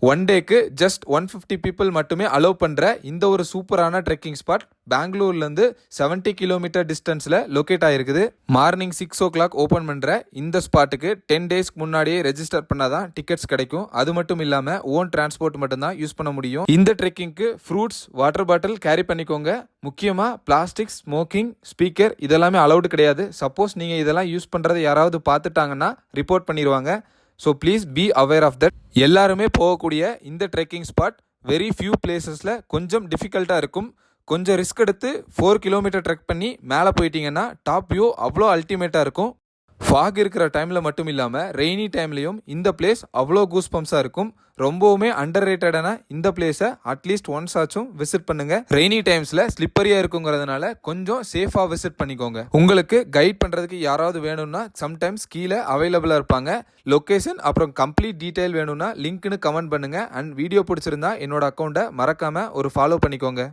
One டேக்கு just 150 people மட்டுமே allow பண்ணுற இந்த ஒரு சூப்பரான ட்ரெக்கிங் ஸ்பாட் பெங்களூர்லேருந்து 70 கிலோமீட்டர் டிஸ்டன்ஸில் லொக்கேட் ஆகிருக்குது. மார்னிங் 6 o'clock ஓப்பன் பண்ணுற இந்த ஸ்பாட்டுக்கு 10 டேஸ்க்கு முன்னாடியே ரெஜிஸ்டர் பண்ணால் தான் டிக்கெட்ஸ் கிடைக்கும். அது மட்டும் இல்லாமல் ஓன் டிரான்ஸ்போர்ட் மட்டும்தான் யூஸ் பண்ண முடியும். இந்த ட்ரெக்கிங்க்கு ஃப்ரூட்ஸ், வாட்டர் பாட்டில் கேரி பண்ணிக்கோங்க. முக்கியமாக பிளாஸ்டிக், ஸ்மோக்கிங், ஸ்பீக்கர் இதெல்லாமே அலௌடு கிடையாது. சப்போஸ் நீங்கள் இதெல்லாம் யூஸ் பண்ணுறதை யாராவது பார்த்துட்டாங்கன்னா ரிப்போர்ட் பண்ணிடுவாங்க. So please be aware of that. எல்லாருமே போகக்கூடிய இந்த ட்ரெக்கிங் ஸ்பாட் வெரி ஃபியூ பிளேசஸில் கொஞ்சம் டிஃபிகல்ட்டாக இருக்கும். கொஞ்சம் ரிஸ்க் எடுத்து 4 கிலோமீட்டர் ட்ரெக் பண்ணி மேலே போயிட்டீங்கன்னா டாப் வியூ அவ்வளோ அல்டிமேட்டாக இருக்கும். ஃபாக் இருக்கிற டைமில் மட்டும் இல்லாமல் ரெய்னி டைம்லையும் இந்த பிளேஸ் அவ்வளோ கூஸ் பம்ப்ஸாக இருக்கும். ரொம்பவுமே அண்டர் ரேட்டடான இந்த பிளேஸை அட்லீஸ்ட் ஒன்ஸ் ஆச்சும் விசிட் பண்ணுங்க. ரெய்னி டைம்ஸில் ஸ்லிப்பரியாக இருக்குங்கிறதுனால கொஞ்சம் சேஃபாக விசிட் பண்ணிக்கோங்க. உங்களுக்கு கைட் பண்ணுறதுக்கு யாராவது வேணும்னா சம்டைம்ஸ் கீழே அவைலபிளாக இருப்பாங்க. லொக்கேஷன் அப்புறம் கம்ப்ளீட் டீட்டெயில் வேணும்னா லிங்க்னு கமெண்ட் பண்ணுங்க. அண்ட் வீடியோ பிடிச்சிருந்தா என்னோட அக்கௌண்ட்டை மறக்காமல் ஒரு ஃபாலோ பண்ணிக்கோங்க.